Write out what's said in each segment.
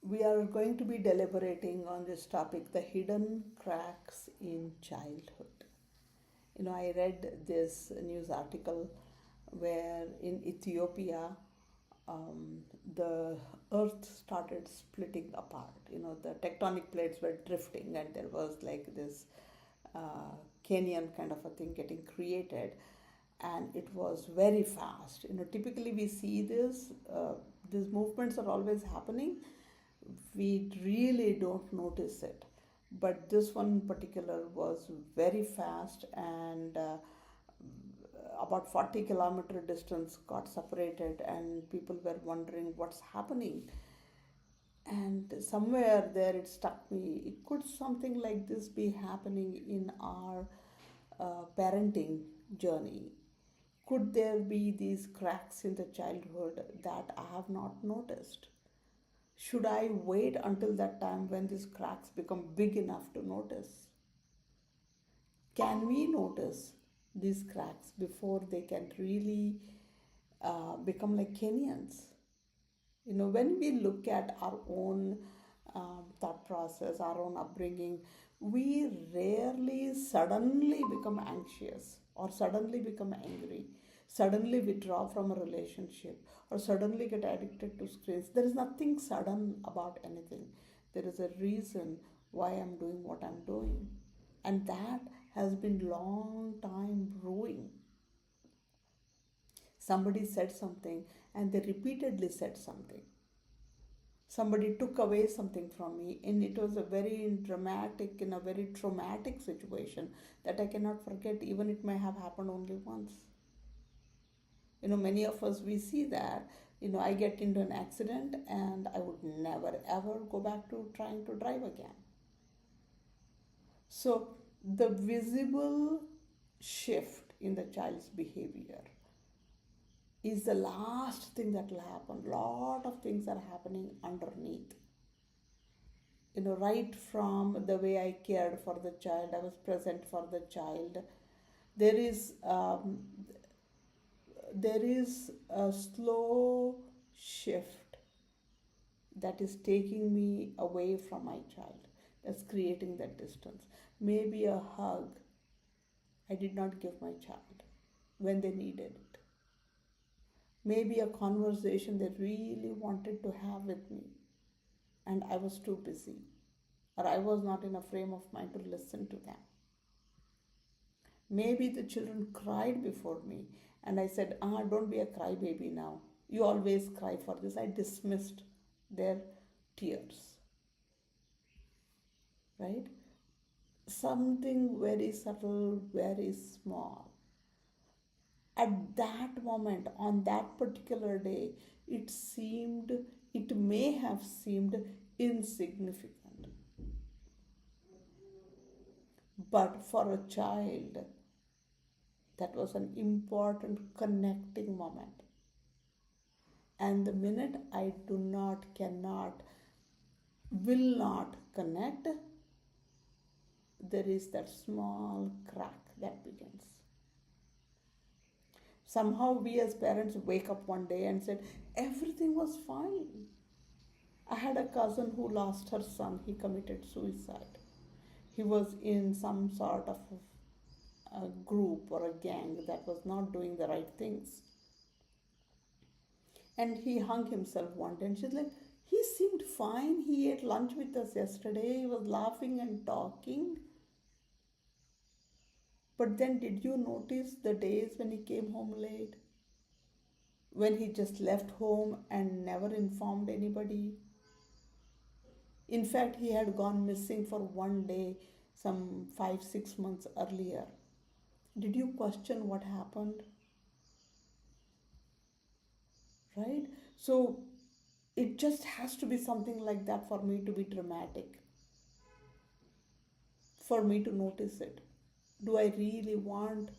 We are going to be deliberating on this topic, the hidden cracks in childhood. I read this news article where in Ethiopia, um, the earth started splitting apart. The tectonic plates were drifting, and there was like this canyon kind of a thing getting created, and it was very fast. Typically we see this, these movements are always happening. We really don't notice it, but this one in particular was very fast, and about 40-kilometer distance got separated, and people were wondering what's happening. And somewhere there it struck me, could something like this be happening in our parenting journey? Could there be these cracks in the childhood that I have not noticed? Should I wait until that time when these cracks become big enough to notice? Can we notice these cracks before they can really become like canyons? When we look at our own thought process, our own upbringing, we rarely suddenly become anxious or suddenly become angry, suddenly withdraw from a relationship, or suddenly get addicted to screens. There is nothing sudden about anything. There is a reason why I'm doing what I'm doing. And that has been long time brewing. Somebody said something and they repeatedly said something. Somebody took away something from me, and it was a very dramatic, in a very traumatic situation that I cannot forget, even it may have happened only once. Many of us, we see that. I get into an accident and I would never ever go back to trying to drive again. So the visible shift in the child's behavior is the last thing that will happen. Lot of things are happening underneath. Right from the way I cared for the child, I was present for the child. There is a slow shift that is taking me away from my child. That's creating that distance. Maybe a hug I did not give my child when they needed it. Maybe a conversation they really wanted to have with me, and I was too busy, or I was not in a frame of mind to listen to them. Maybe the children cried before me, and I said, don't be a crybaby now. You always cry for this. I dismissed their tears, right? Something very subtle, very small. At that moment, on that particular day, it may have seemed insignificant. But for a child, that was an important connecting moment. And the minute I do not, cannot, will not connect, there is that small crack that begins. Somehow we as parents wake up one day and said, everything was fine. I had a cousin who lost her son. He committed suicide. He was in some sort of a group or a gang that was not doing the right things. And he hung himself one day. And she's like, he seemed fine. He ate lunch with us yesterday. He was laughing and talking. But then did you notice the days when he came home late? When he just left home and never informed anybody? In fact, he had gone missing for one day some 5-6 months earlier. Did you question what happened? Right? So it just has to be something like that for me to be dramatic, for me to notice it. Do I really want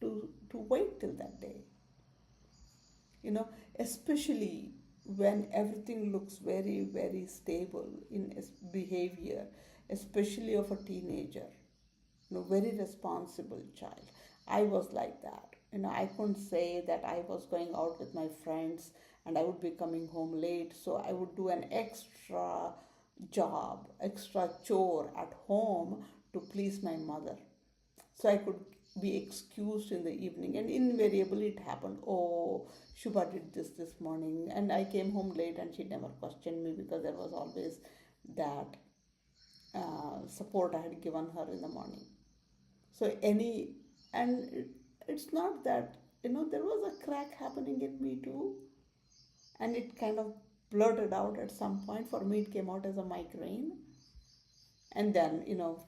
to wait till that day? Especially when everything looks very, very stable in behavior, especially of a teenager, very responsible child. I was like that. I couldn't say that I was going out with my friends and I would be coming home late. So I would do an extra job, extra chore at home to please my mother. So I could be excused in the evening, and invariably it happened. Oh, Shubha did this morning, and I came home late, and she never questioned me because there was always that support I had given her in the morning. So it's not that, there was a crack happening in me too, and it kind of blurted out at some point. For me, it came out as a migraine. And then,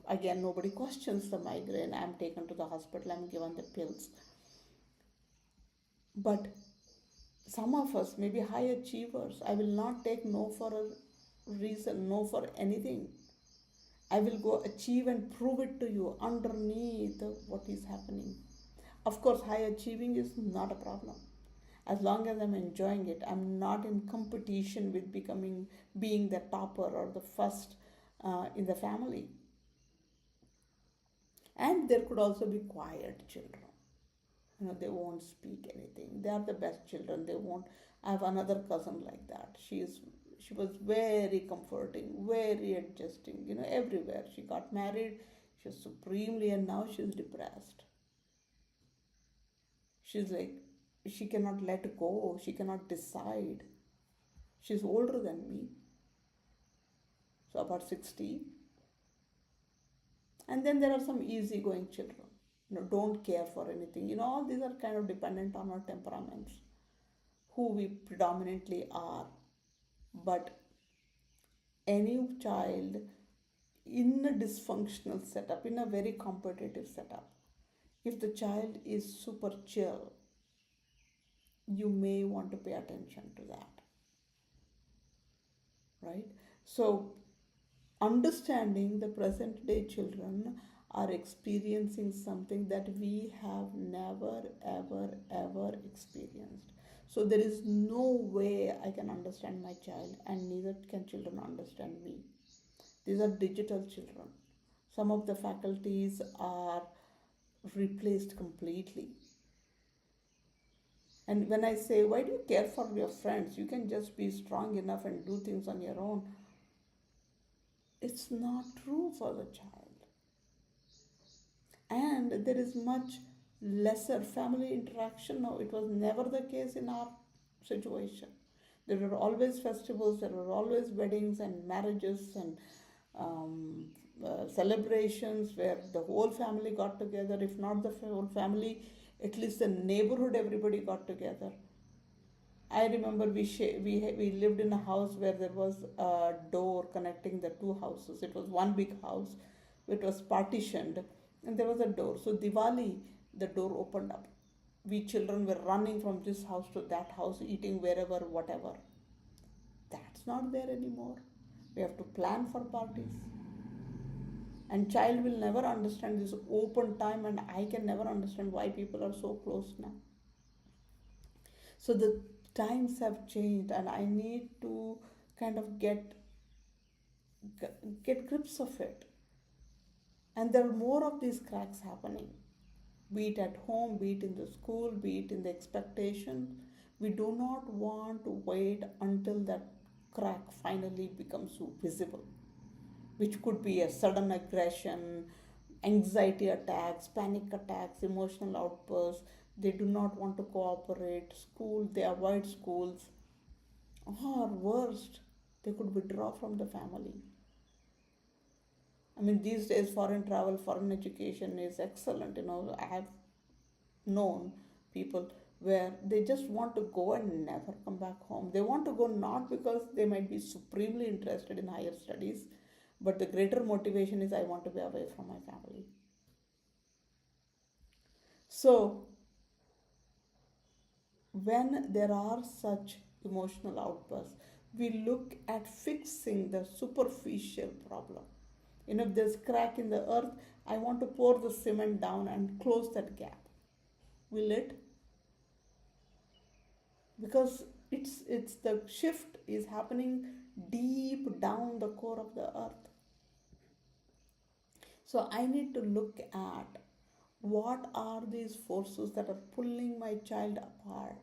again, nobody questions the migraine. I'm taken to the hospital, I'm given the pills. But some of us may be high achievers. I will not take no for a reason, no for anything. I will go achieve and prove it to you underneath what is happening. Of course, high achieving is not a problem. As long as I'm enjoying it, I'm not in competition with being the topper or the first in the family. And there could also be quiet children. They won't speak anything. They are the best children. They won't. I have another cousin like that. She was very comforting, very adjusting. Everywhere. She got married. She was supremely, and now she's depressed. She's like, she cannot let go. She cannot decide. She's older than me, so about 60. And then there are some easygoing children, don't care for anything. All these are kind of dependent on our temperaments, who we predominantly are. But any child in a dysfunctional setup, in a very competitive setup, if the child is super chill, you may want to pay attention to that, right? So understanding the present day children are experiencing something that we have never ever experienced. So there is no way I can understand my child, and neither can children understand me. These are digital children. Some of the faculties are replaced completely. And when I say, why do you care for your friends? You can just be strong enough and do things on your own. It's not true for the child. And there is much lesser family interaction now. It was never the case in our situation. There were always festivals, there were always weddings and marriages and celebrations where the whole family got together. If not the whole family, at least the neighborhood, everybody got together. I remember we lived in a house where there was a door connecting the two houses. It was one big house. It was partitioned, and there was a door. So Diwali, the door opened up. We children were running from this house to that house, eating wherever, whatever. That's not there anymore. We have to plan for parties. And child will never understand this open time, and I can never understand why people are so close now. So the times have changed, and I need to kind of get grips of it. And there are more of these cracks happening, be it at home, be it in the school, be it in the expectation. We do not want to wait until that crack finally becomes visible, which could be a sudden aggression, anxiety attacks, panic attacks, emotional outbursts. They do not want to cooperate. School, they avoid schools. Or worst, they could withdraw from the family. I mean, these days, foreign travel, foreign education is excellent. I have known people where they just want to go and never come back home. They want to go not because they might be supremely interested in higher studies, but the greater motivation is, I want to be away from my family. So, when there are such emotional outbursts, we look at fixing the superficial problem. If there's crack in the earth, I want to pour the cement down and close that gap. Will it? Because it's the shift is happening deep down the core of the earth. So I need to look at what are these forces that are pulling my child apart.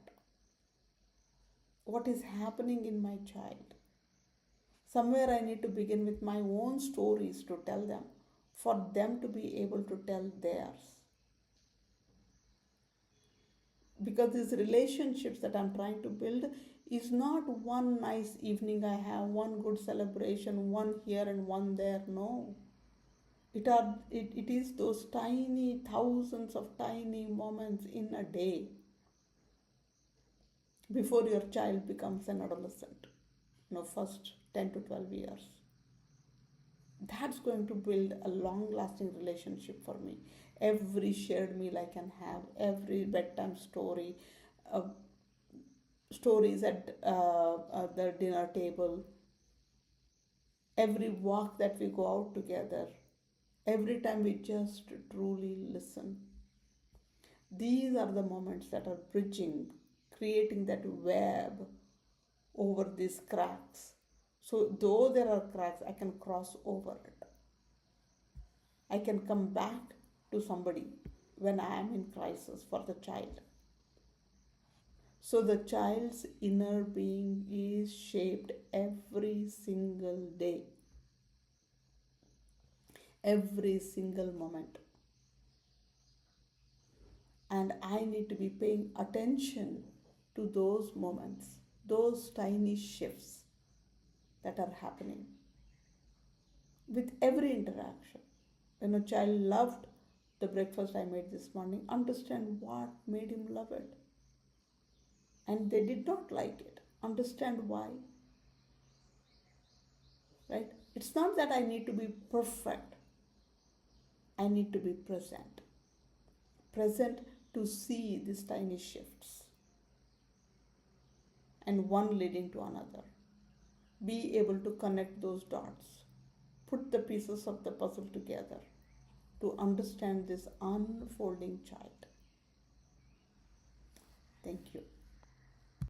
what is happening in my child. Somewhere I need to begin with my own stories to tell them, for them to be able to tell theirs. Because these relationships that I'm trying to build is not one nice evening I have, one good celebration, one here and one there. No. It is those tiny, thousands of tiny moments in a day before your child becomes an adolescent. First 10 to 12 years. That's going to build a long lasting relationship for me. Every shared meal I can have, every bedtime story, uh, stories at the dinner table, every walk that we go out together, every time we just truly listen. These are the moments that are bridging, creating that web over these cracks. So, though there are cracks, I can cross over it. I can come back to somebody when I am in crisis for the child. So, the child's inner being is shaped every single day, every single moment. And I need to be paying attention to those moments, those tiny shifts that are happening with every interaction. When a child loved the breakfast I made this morning, understand what made him love it. And they did not like it, understand why. Right? It's not that I need to be perfect, I need to be present. Present to see these tiny shifts and one leading to another. Be able to connect those dots, put the pieces of the puzzle together to understand this unfolding child.